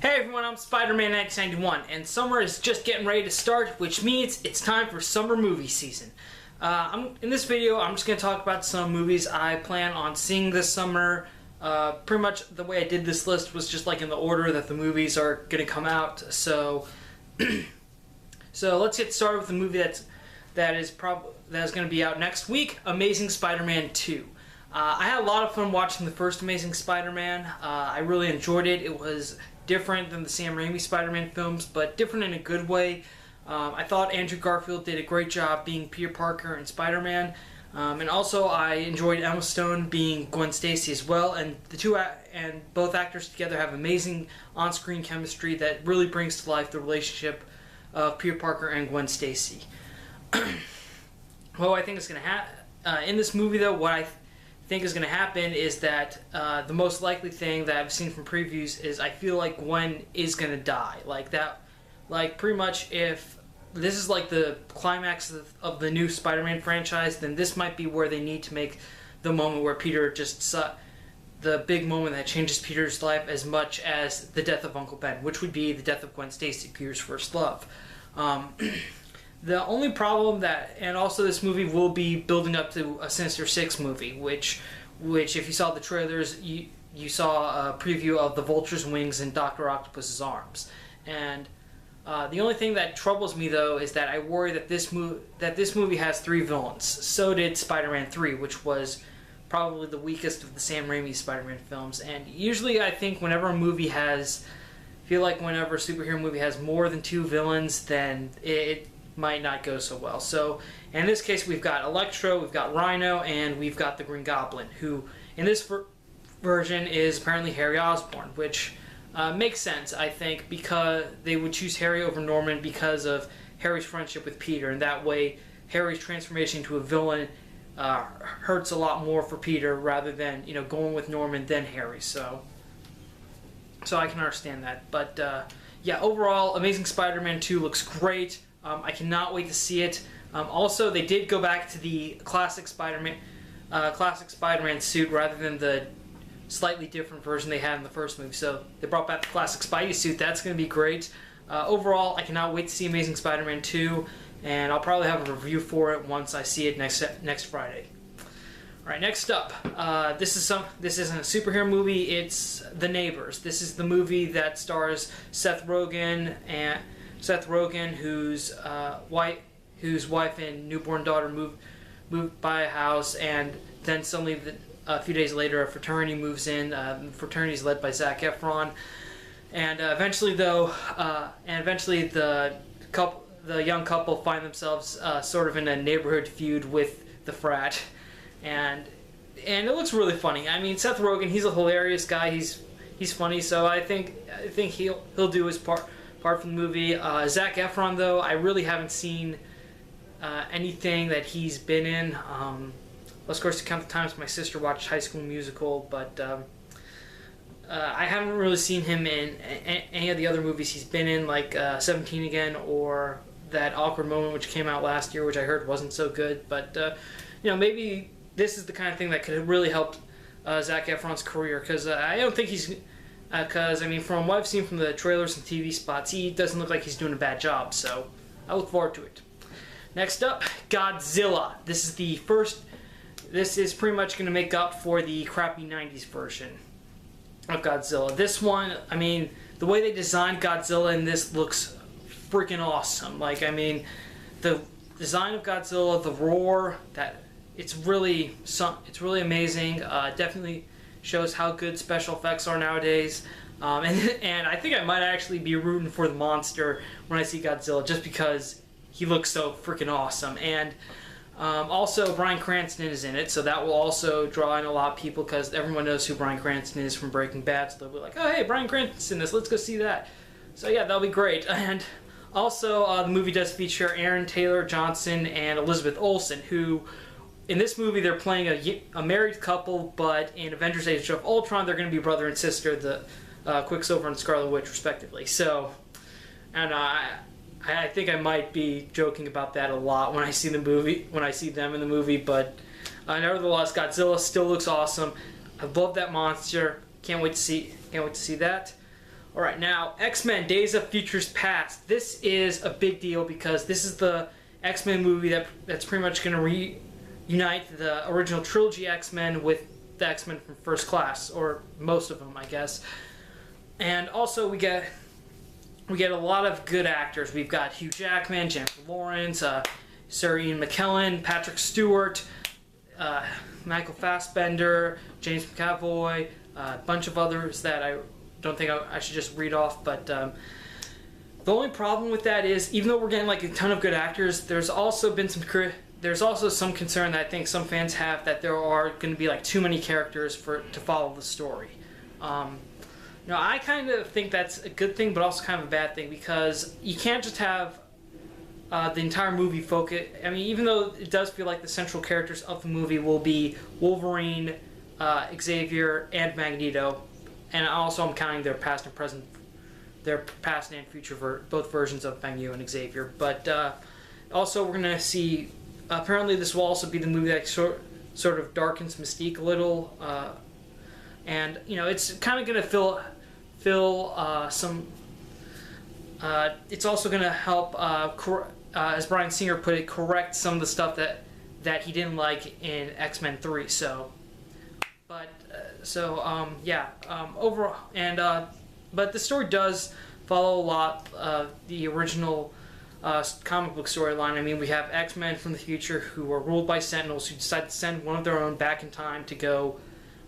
Hey everyone, I'm Spider-Man 1991, and summer is just getting ready to start, which means it's time for summer movie season. In this video, I'm just going to talk about some movies I plan on seeing this summer. Pretty much the way I did this list was just like in the order that the movies are going to come out. So, let's get started with the movie that is going to be out next week, Amazing Spider-Man 2. I had a lot of fun watching the first Amazing Spider-Man. I really enjoyed it. It was different than the Sam Raimi Spider-Man films, but different in a good way. I thought Andrew Garfield did a great job being Peter Parker and Spider-Man, and also I enjoyed Emma Stone being Gwen Stacy as well. And both actors together have amazing on-screen chemistry that really brings to life the relationship of Peter Parker and Gwen Stacy. What I think is going to happen in this movie, though, what I think is going to happen is that the most likely thing that I've seen from previews is I feel like Gwen is going to die. Like pretty much if this is like the climax of the new Spider-Man franchise, then this might be where they need to make the moment where Peter the big moment that changes Peter's life as much as the death of Uncle Ben, which would be the death of Gwen Stacy, Peter's first love. The only problem and also this movie will be building up to a Sinister Six movie, which if you saw the trailers, you saw a preview of the Vulture's wings and Dr. Octopus's arms. And the only thing that troubles me, though, is that I worry that this movie has three villains. So did Spider-Man 3, which was probably the weakest of the Sam Raimi Spider-Man films. And usually I think whenever a superhero movie has more than two villains, then it might not go so well. So in this case, we've got Electro, we've got Rhino, and we've got the Green Goblin, who in this version is apparently Harry Osborn, which makes sense, I think, because they would choose Harry over Norman because of Harry's friendship with Peter, and that way Harry's transformation into a villain hurts a lot more for Peter rather than going with Norman then Harry. So I can understand that. But yeah, overall, Amazing Spider-Man 2 looks great. I cannot wait to see it. Also, they did go back to the classic Spider-Man suit rather than the slightly different version they had in the first movie. So they brought back the classic Spidey suit. That's going to be great. Overall, I cannot wait to see Amazing Spider-Man 2, and I'll probably have a review for it once I see it next Friday. All right, next up, this isn't a superhero movie. It's The Neighbors. This is the movie that stars Seth Rogen, whose wife and newborn daughter moved by a house, and then suddenly a few days later a fraternity moves in. The fraternity is led by Zac Efron, and eventually the young couple find themselves sort of in a neighborhood feud with the frat, and it looks really funny. I mean, Seth Rogen, he's a hilarious guy. He's funny, so I think he'll do his part from the movie. Zac Efron, though, I really haven't seen anything that he's been in. Of course, to count the times my sister watched High School Musical, but I haven't really seen him in any of the other movies he's been in, like 17 Again, or that Awkward Moment, which came out last year, which I heard wasn't so good. But maybe this is the kind of thing that could really help Zac Efron's career, because I don't think he's. Because, from what I've seen from the trailers and TV spots, he doesn't look like he's doing a bad job, so I look forward to it. Next up, Godzilla. This is pretty much going to make up for the crappy 90s version of Godzilla. This one, the way they designed Godzilla in this looks freaking awesome. The design of Godzilla, the roar, it's really amazing. Definitely shows how good special effects are nowadays, and I think I might actually be rooting for the monster when I see Godzilla, just because he looks so freaking awesome. And also Bryan Cranston is in it, so that will also draw in a lot of people, because everyone knows who Bryan Cranston is from Breaking Bad, so they'll be like, oh hey, Bryan Cranston's in this, let's go see that. So yeah, that'll be great. And also the movie does feature Aaron Taylor Johnson and Elizabeth Olsen, who in this movie, they're playing a married couple, but in Avengers Age of Ultron, they're going to be brother and sister, the Quicksilver and Scarlet Witch, respectively. So, and I think I might be joking about that a lot when I see them in the movie, but nevertheless, Godzilla still looks awesome. I love that monster. Can't wait to see that. Alright, now, X-Men Days of Futures Past. This is a big deal because this is the X-Men movie that's pretty much going to reunite the original trilogy X-Men with the X-Men from First Class, or most of them, I guess. And also we get a lot of good actors. We've got Hugh Jackman, Jennifer Lawrence, Sir Ian McKellen, Patrick Stewart, Michael Fassbender, James McAvoy, a bunch of others that I don't think I should just read off, but the only problem with that is, even though we're getting like a ton of good actors, there's also some concern that I think some fans have that there are going to be like too many characters to follow the story. I kind of think that's a good thing, but also kind of a bad thing, because you can't just have the entire movie focus. I mean, even though it does feel like the central characters of the movie will be Wolverine, Xavier, and Magneto, and also I'm counting their past and future both versions of Magneto and Xavier. But also we're gonna see. Apparently, this will also be the movie that sort of darkens Mystique a little, and it's kind of gonna fill some. It's also gonna help, as Bryan Singer put it, correct some of the stuff that he didn't like in X-Men 3. Overall, but the story does follow a lot of the original comic book storyline. I mean, we have X-Men from the future who are ruled by Sentinels who decide to send one of their own back in time to go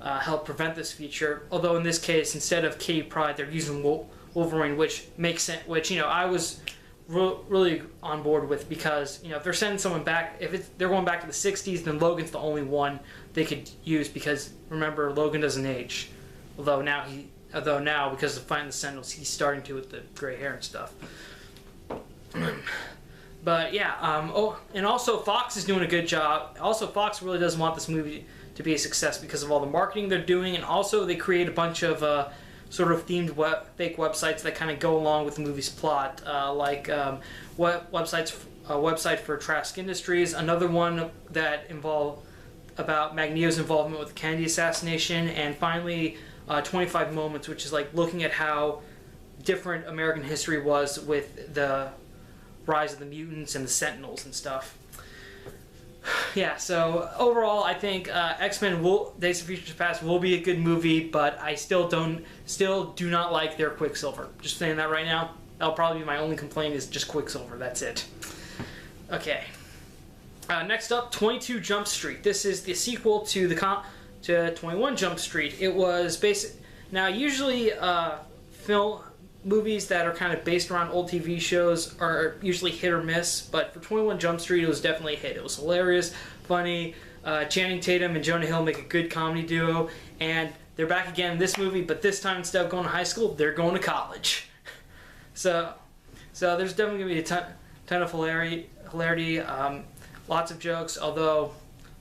help prevent this future. Although in this case, instead of Kitty Pryde, they're using Wolverine, which makes sense. Which I was really on board with, because if they're sending someone back, they're going back to the '60s, then Logan's the only one they could use, because remember, Logan doesn't age. Although now because of fighting the Sentinels, he's starting to with the gray hair and stuff. But yeah, and also Fox is doing a good job. Also, Fox really doesn't want this movie to be a success because of all the marketing they're doing, and also they create a bunch of sort of themed fake websites that kind of go along with the movie's plot, like a website for Trask Industries, another one that about Magneto's involvement with the Kennedy assassination, and finally 25 Moments, which is like looking at how different American history was with the rise of the mutants and the Sentinels and stuff. Yeah, so overall, I think X-Men Days of Future Past will be a good movie, but I still do not like their Quicksilver. Just saying that right now. That'll probably be my only complaint, is just Quicksilver. That's it. Okay. Next up, 22 Jump Street. This is the sequel to 21 Jump Street. It was now usually movies that are kind of based around old TV shows are usually hit or miss, but for 21 Jump Street, it was definitely a hit. It was hilarious, funny. Channing Tatum and Jonah Hill make a good comedy duo, and they're back again in this movie, but this time, instead of going to high school, they're going to college. So there's definitely going to be a ton of hilarity, lots of jokes, although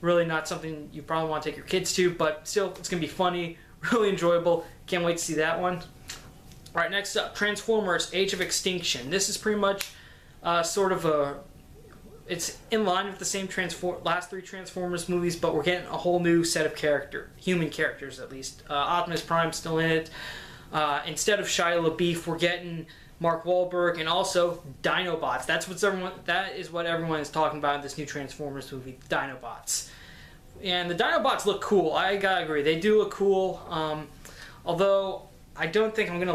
really not something you probably want to take your kids to, but still, it's going to be funny, really enjoyable. Can't wait to see that one. Alright, next up, Transformers Age of Extinction. This is pretty much it's in line with the same last three Transformers movies, but we're getting a whole new set of human characters at least. Optimus Prime's still in it. Instead of Shia LaBeouf, we're getting Mark Wahlberg, and also Dinobots. That is what everyone is talking about in this new Transformers movie, Dinobots. And the Dinobots look cool. I gotta agree, they do look cool. Although I don't think I'm gonna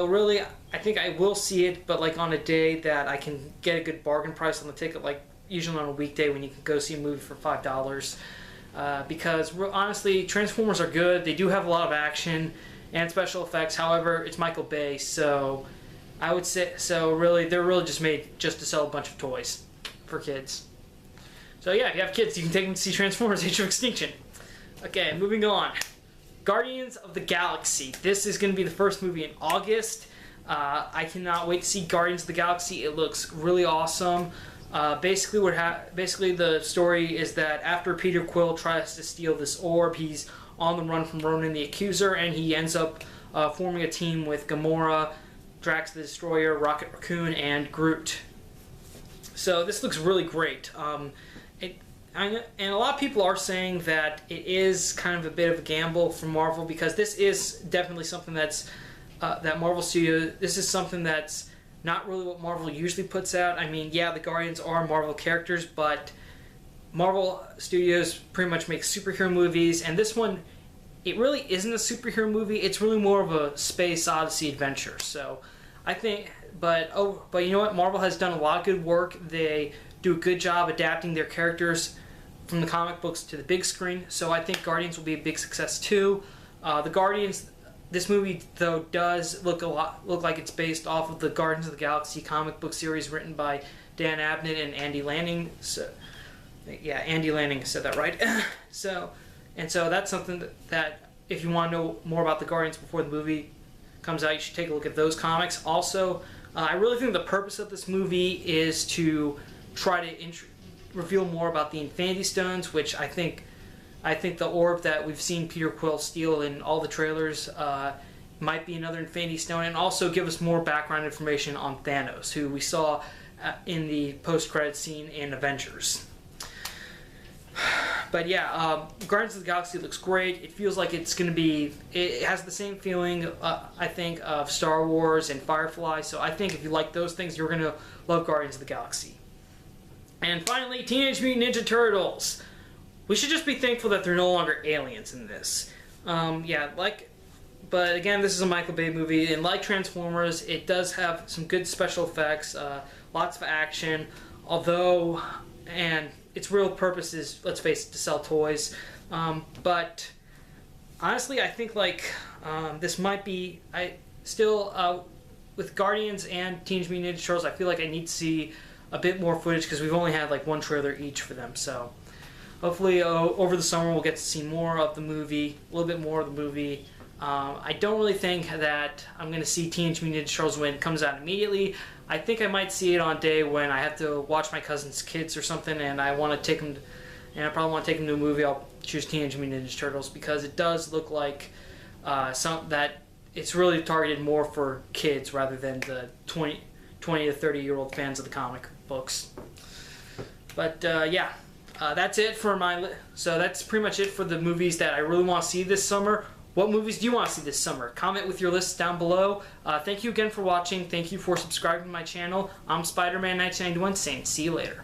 really, I think I will see it, but like on a day that I can get a good bargain price on the ticket, like usually on a weekday when you can go see a movie for $5. Because honestly, Transformers are good. They do have a lot of action and special effects. However, it's Michael Bay, so I would say, really, they're really just made just to sell a bunch of toys for kids. So yeah, if you have kids, you can take them to see Transformers Age of Extinction. Okay, moving on. Guardians of the Galaxy. This is going to be the first movie in August. I cannot wait to see Guardians of the Galaxy. It looks really awesome. Basically, the story is that after Peter Quill tries to steal this orb, he's on the run from Ronan the Accuser, and he ends up forming a team with Gamora, Drax the Destroyer, Rocket Raccoon, and Groot. So this looks really great. And a lot of people are saying that it is kind of a bit of a gamble from Marvel, because this is definitely something that's that Marvel Studios, this is something that's not really what Marvel usually puts out. I mean, yeah, the Guardians are Marvel characters, but Marvel Studios pretty much makes superhero movies, and this one, it really isn't a superhero movie. It's really more of a space odyssey adventure. So I think, but you know what? Marvel has done a lot of good work. They do a good job adapting their characters from the comic books to the big screen. So I think Guardians will be a big success too. The Guardians, this movie though does look like it's based off of the Guardians of the Galaxy comic book series written by Dan Abnett and Andy Lanning. So yeah, Andy Lanning said that right. so that's something that if you want to know more about the Guardians before the movie comes out, you should take a look at those comics. Also, I really think the purpose of this movie is to try to reveal more about the Infinity Stones, which I think the orb that we've seen Peter Quill steal in all the trailers might be another Infinity Stone, and also give us more background information on Thanos, who we saw in the post-credits scene in Avengers. But yeah, Guardians of the Galaxy looks great. It feels like it's going to be... It has the same feeling, I think, of Star Wars and Firefly. So I think if you like those things, you're going to love Guardians of the Galaxy. And finally, Teenage Mutant Ninja Turtles. We should just be thankful that they're no longer aliens in this. But again, this is a Michael Bay movie, and like Transformers, it does have some good special effects, lots of action, and its real purpose is, let's face it, to sell toys. But honestly, I think this might be... with Guardians and Teenage Mutant Ninja Turtles, I feel like I need to see a bit more footage because we've only had one trailer each for them. So hopefully over the summer we'll get to see more of the movie, a little bit more of the movie. I don't really think that I'm going to see Teenage Mutant Ninja Turtles when it comes out immediately. I think I might see it on a day when I have to watch my cousin's kids or something, and I want to take them, and I probably want to take them to a movie. I'll choose Teenage Mutant Ninja Turtles because it does look like that it's really targeted more for kids rather than the 20 to 30-year-old fans of the comic books. But that's it for so that's pretty much it for the movies that I really want to see this summer. What movies do you want to see this summer? Comment with your lists down below. Thank you again for watching. Thank you for subscribing to my channel. I'm Spider-Man 1991 saying see you later.